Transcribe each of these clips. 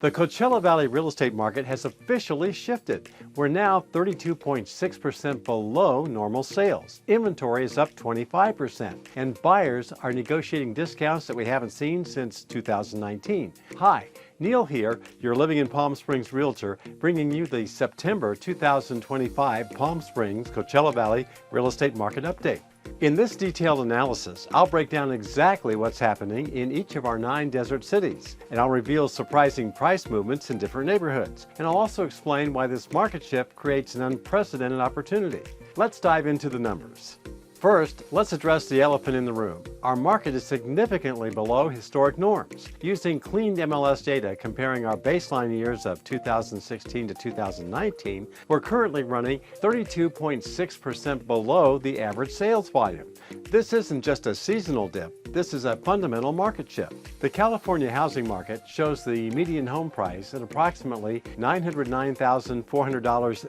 The Coachella Valley real estate market has officially shifted. We're now 32.6% below normal sales. Inventory is up 25%, and buyers are negotiating discounts that we haven't seen since 2019. Hi, Neal here, your Living in Palm Springs Realtor, bringing you the September 2025 Palm Springs Coachella Valley real estate market update. In this detailed analysis, I'll break down exactly what's happening in each of our 9 desert cities, and I'll reveal surprising price movements in different neighborhoods, and I'll also explain why this market shift creates an unprecedented opportunity. Let's dive into the numbers. First, let's address the elephant in the room. Our market is significantly below historic norms. Using cleaned MLS data comparing our baseline years of 2016 to 2019, we're currently running 32.6% below the average sales volume. This isn't just a seasonal dip, this is a fundamental market shift. The California housing market shows the median home price at approximately $909,400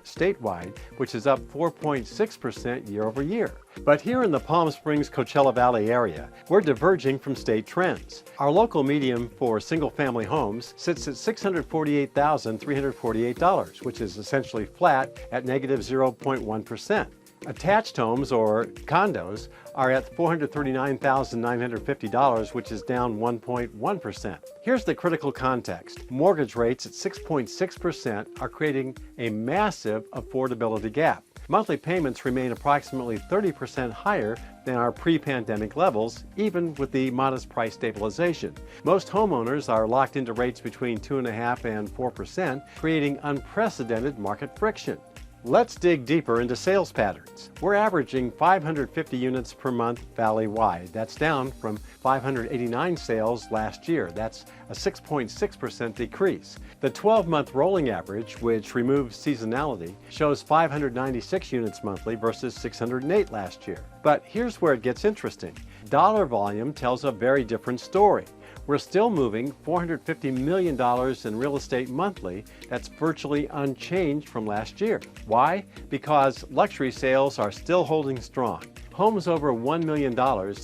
statewide, which is up 4.6% year over year. But here in the Palm Springs Coachella Valley area, we're diverging from state trends. Our local median for single-family homes sits at $648,348, which is essentially flat at negative 0.1%. Attached homes, or condos, are at $439,950, which is down 1.1%. Here's the critical context. Mortgage rates at 6.6% are creating a massive affordability gap. Monthly payments remain approximately 30% higher than our pre-pandemic levels, even with the modest price stabilization. Most homeowners are locked into rates between 2.5% and 4%, creating unprecedented market friction. Let's dig deeper into sales patterns. We're averaging 550 units per month valley-wide. That's down from 589 sales last year. That's a 6.6% decrease. The 12-month rolling average, which removes seasonality, shows 596 units monthly versus 608 last year. But here's where it gets interesting. Dollar volume tells a very different story. We're still moving $450 million in real estate monthly. That's virtually unchanged from last year. Why? Because luxury sales are still holding strong. Homes over $1 million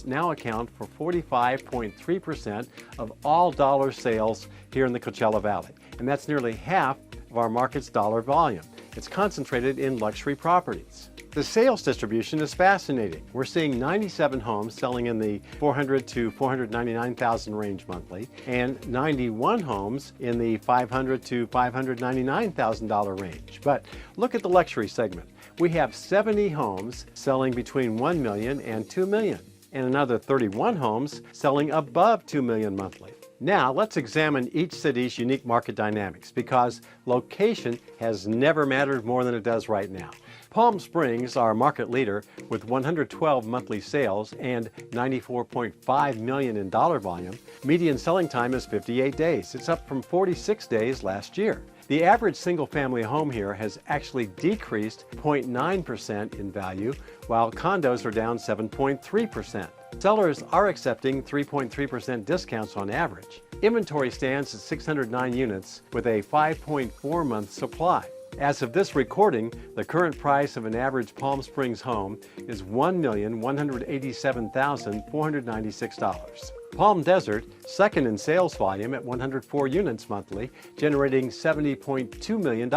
now account for 45.3% of all dollar sales here in the Coachella Valley, and that's nearly half of our market's dollar volume. It's concentrated in luxury properties. The sales distribution is fascinating. We're seeing 97 homes selling in the $400,000 to $499,000 range monthly, and 91 homes in the $500,000 to $599,000 range. But look at the luxury segment. We have 70 homes selling between $1 million and $2 million, and another 31 homes selling above $2 million monthly. Now, let's examine each city's unique market dynamics, because location has never mattered more than it does right now. Palm Springs, our market leader, with 112 monthly sales and $94.5 million in dollar volume, median selling time is 58 days. It's up from 46 days last year. The average single-family home here has actually decreased 0.9% in value, while condos are down 7.3%. Sellers are accepting 3.3% discounts on average. Inventory stands at 609 units with a 5.4-month supply. As of this recording, the current price of an average Palm Springs home is $1,187,496. Palm Desert, second in sales volume at 104 units monthly, generating $70.2 million.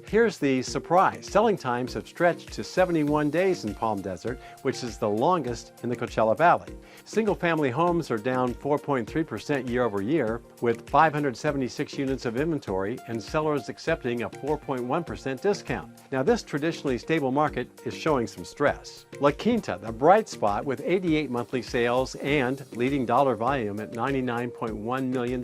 Here's the surprise. Selling times have stretched to 71 days in Palm Desert, which is the longest in the Coachella Valley. Single-family homes are down 4.3% year over year, with 576 units of inventory and sellers accepting a 4.1% discount. Now, this traditionally stable market is showing some stress. La Quinta, the bright spot with 88 monthly sales and leading dollar volume at $99.1 million.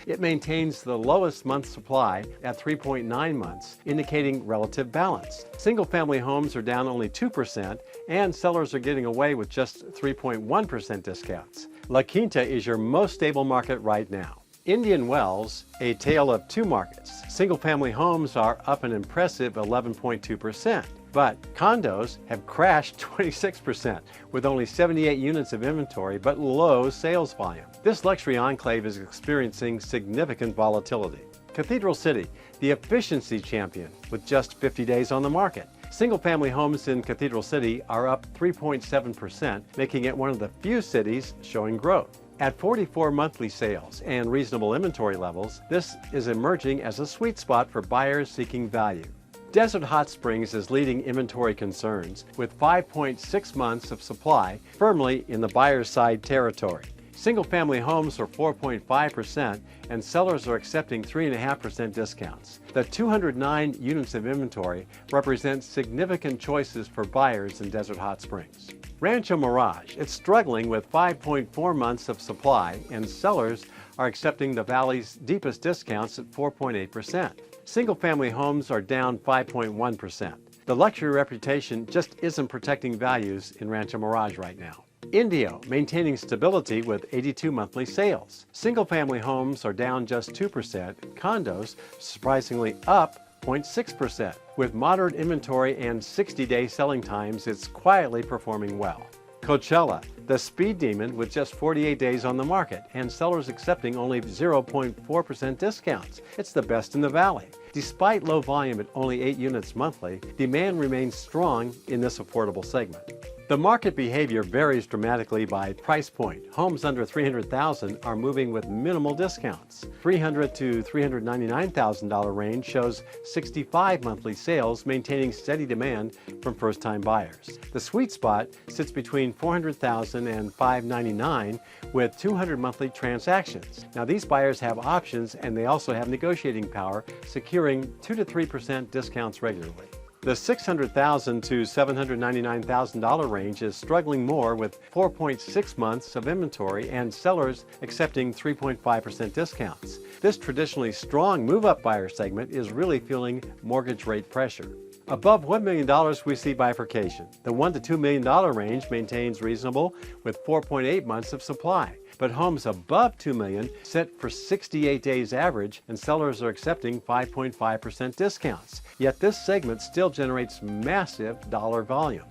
It maintains the lowest month supply at 3.9 months, indicating relative balance. Single-family homes are down only 2%, and sellers are getting away with just 3.1% discounts. La Quinta is your most stable market right now. Indian Wells, a tale of two markets. Single-family homes are up an impressive 11.2%. But condos have crashed 26%, with only 78 units of inventory but low sales volume. This luxury enclave is experiencing significant volatility. Cathedral City, the efficiency champion, with just 50 days on the market. Single-family homes in Cathedral City are up 3.7%, making it one of the few cities showing growth. At 44 monthly sales and reasonable inventory levels, this is emerging as a sweet spot for buyers seeking value. Desert Hot Springs is leading inventory concerns with 5.6 months of supply firmly in the buyer's side territory. Single-family homes are 4.5% and sellers are accepting 3.5% discounts. The 209 units of inventory represent significant choices for buyers in Desert Hot Springs. Rancho Mirage is struggling with 5.4 months of supply and sellers are accepting the valley's deepest discounts at 4.8%. Single-family homes are down 5.1%. The luxury reputation just isn't protecting values in Rancho Mirage right now. Indio maintaining stability with 82 monthly sales. Single-family homes are down just 2%. Condos surprisingly up 0.6%. With moderate inventory and 60-day selling times, it's quietly performing well. Coachella, the speed demon with just 48 days on the market and sellers accepting only 0.4% discounts. It's the best in the valley. Despite low volume at only 8 units monthly, demand remains strong in this affordable segment. The market behavior varies dramatically by price point. Homes under $300,000 are moving with minimal discounts. $300,000 to $399,000 range shows 65 monthly sales, maintaining steady demand from first-time buyers. The sweet spot sits between $400,000 and $599,000 with 200 monthly transactions. Now these buyers have options and they also have negotiating power, securing 2 to 3% discounts regularly. The $600,000 to $799,000 range is struggling more with 4.6 months of inventory and sellers accepting 3.5% discounts. This traditionally strong move-up buyer segment is really feeling mortgage rate pressure. Above $1 million, we see bifurcation. The $1 to $2 million range maintains reasonable with 4.8 months of supply. But homes above $2 million sit for 68 days average and sellers are accepting 5.5% discounts. Yet this segment still generates massive dollar volume.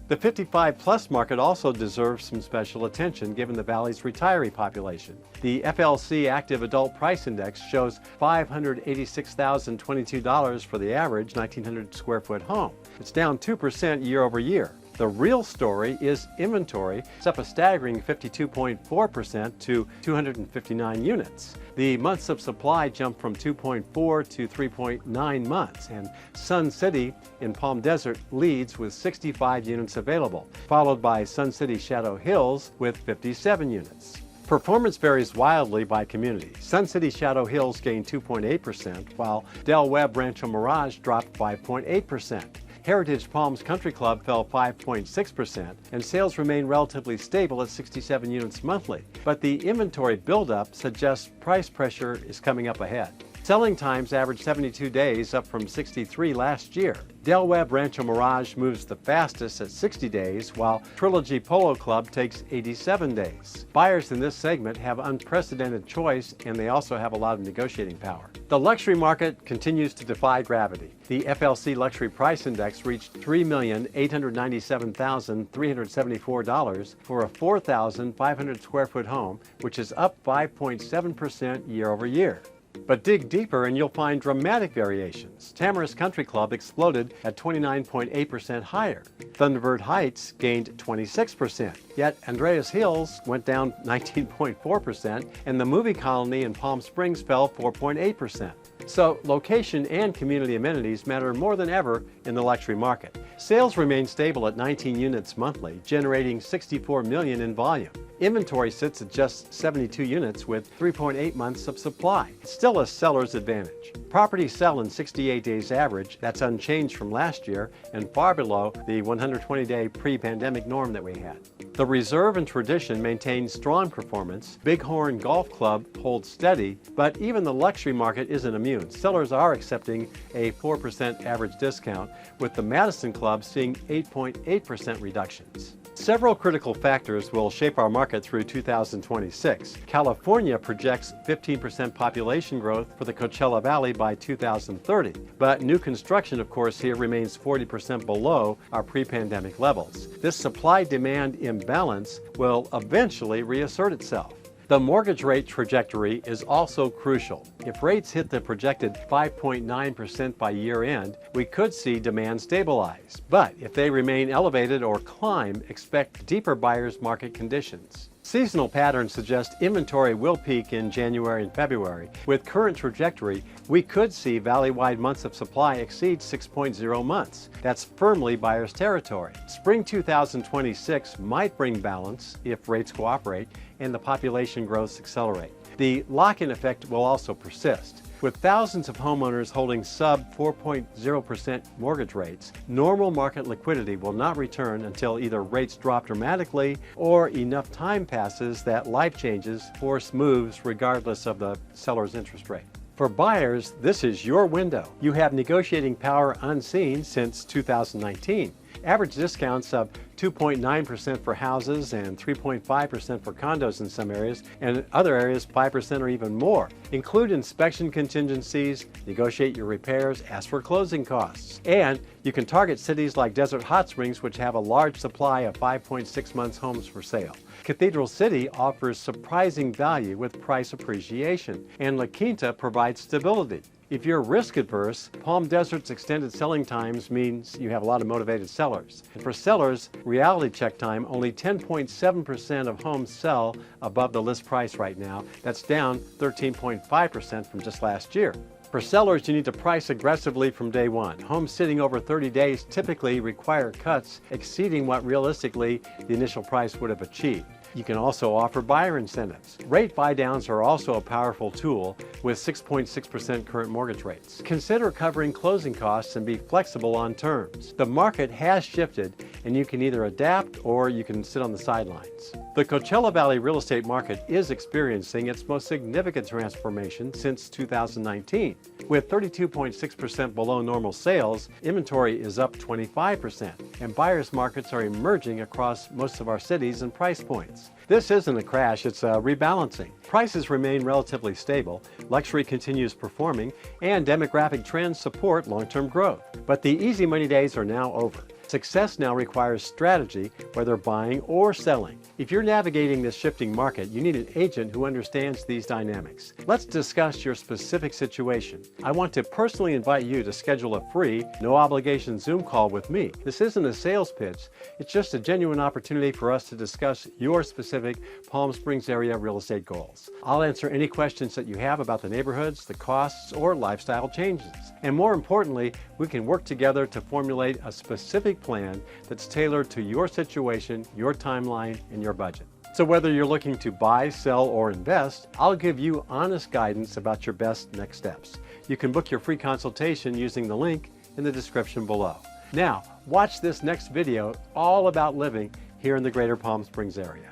The 55-plus market also deserves some special attention given the valley's retiree population. The FLC Active Adult Price Index shows $586,022 for the average 1,900 square foot home. It's down 2% year over year. The real story is inventory. It's up a staggering 52.4% to 259 units. The months of supply jumped from 2.4 to 3.9 months, and Sun City in Palm Desert leads with 65 units available, followed by Sun City Shadow Hills with 57 units. Performance varies wildly by community. Sun City Shadow Hills gained 2.8%, while Del Webb Rancho Mirage dropped 5.8%. Heritage Palms Country Club fell 5.6%, and sales remain relatively stable at 67 units monthly. But the inventory buildup suggests price pressure is coming up ahead. Selling times average 72 days, up from 63 last year. Del Webb Rancho Mirage moves the fastest at 60 days, while Trilogy Polo Club takes 87 days. Buyers in this segment have unprecedented choice, and they also have a lot of negotiating power. The luxury market continues to defy gravity. The FLC Luxury Price Index reached $3,897,374 for a 4,500 square foot home, which is up 5.7% year over year. But dig deeper and you'll find dramatic variations. Tamarisk Country Club exploded at 29.8% higher. Thunderbird Heights gained 26%. Yet Andreas Hills went down 19.4%, and the Movie Colony in Palm Springs fell 4.8%. So location and community amenities matter more than ever in the luxury market. Sales remain stable at 19 units monthly, generating $64 million in volume. Inventory sits at just 72 units with 3.8 months of supply. It's still a seller's advantage. Properties sell in 68 days average. That's unchanged from last year and far below the 120-day pre-pandemic norm that we had. The Reserve and Tradition maintain strong performance. Bighorn Golf Club holds steady, but even the luxury market isn't immune. Sellers are accepting a 4% average discount, with the Madison Club seeing 8.8% reductions. Several critical factors will shape our market through 2026. California projects 15% population growth for the Coachella Valley by 2030, but new construction, of course, here remains 40% below our pre-pandemic levels. This supply-demand imbalance will eventually reassert itself. The mortgage rate trajectory is also crucial. If rates hit the projected 5.9% by year end, we could see demand stabilize. But if they remain elevated or climb, expect deeper buyer's market conditions. Seasonal patterns suggest inventory will peak in January and February. With current trajectory, we could see valley-wide months of supply exceed 6.0 months. That's firmly buyer's territory. Spring 2026 might bring balance if rates cooperate and the population growth accelerate. The lock-in effect will also persist. With thousands of homeowners holding sub 4.0% mortgage rates, normal market liquidity will not return until either rates drop dramatically or enough time passes that life changes force moves regardless of the seller's interest rate. For buyers, this is your window. You have negotiating power unseen since 2019. Average discounts of 2.9% for houses and 3.5% for condos in some areas, and in other areas 5% or even more. Include inspection contingencies, negotiate your repairs, ask for closing costs. And you can target cities like Desert Hot Springs, which have a large supply of 5.6 months homes for sale. Cathedral City offers surprising value with price appreciation, and La Quinta provides stability. If you're risk adverse, Palm Desert's extended selling times means you have a lot of motivated sellers. And for sellers, reality check time, only 10.7% of homes sell above the list price right now. That's down 13.5% from just last year. For sellers, you need to price aggressively from day one. Homes sitting over 30 days typically require cuts exceeding what realistically the initial price would have achieved. You can also offer buyer incentives. Rate buy-downs are also a powerful tool with 6.6% current mortgage rates. Consider covering closing costs and be flexible on terms. The market has shifted and you can either adapt or you can sit on the sidelines. The Coachella Valley real estate market is experiencing its most significant transformation since 2019. With 32.6% below normal sales, inventory is up 25%, and buyers markets are emerging across most of our cities and price points. This isn't a crash, it's a rebalancing. Prices remain relatively stable, luxury continues performing, and demographic trends support long-term growth. But the easy money days are now over. Success now requires strategy, whether buying or selling. If you're navigating this shifting market, you need an agent who understands these dynamics. Let's discuss your specific situation. I want to personally invite you to schedule a free, no-obligation Zoom call with me. This isn't a sales pitch. It's just a genuine opportunity for us to discuss your specific Palm Springs area real estate goals. I'll answer any questions that you have about the neighborhoods, the costs, or lifestyle changes. And more importantly, we can work together to formulate a specific plan that's tailored to your situation, your timeline, and your budget. So whether you're looking to buy, sell, or invest, I'll give you honest guidance about your best next steps. You can book your free consultation using the link in the description below. Now, watch this next video all about living here in the greater Palm Springs area.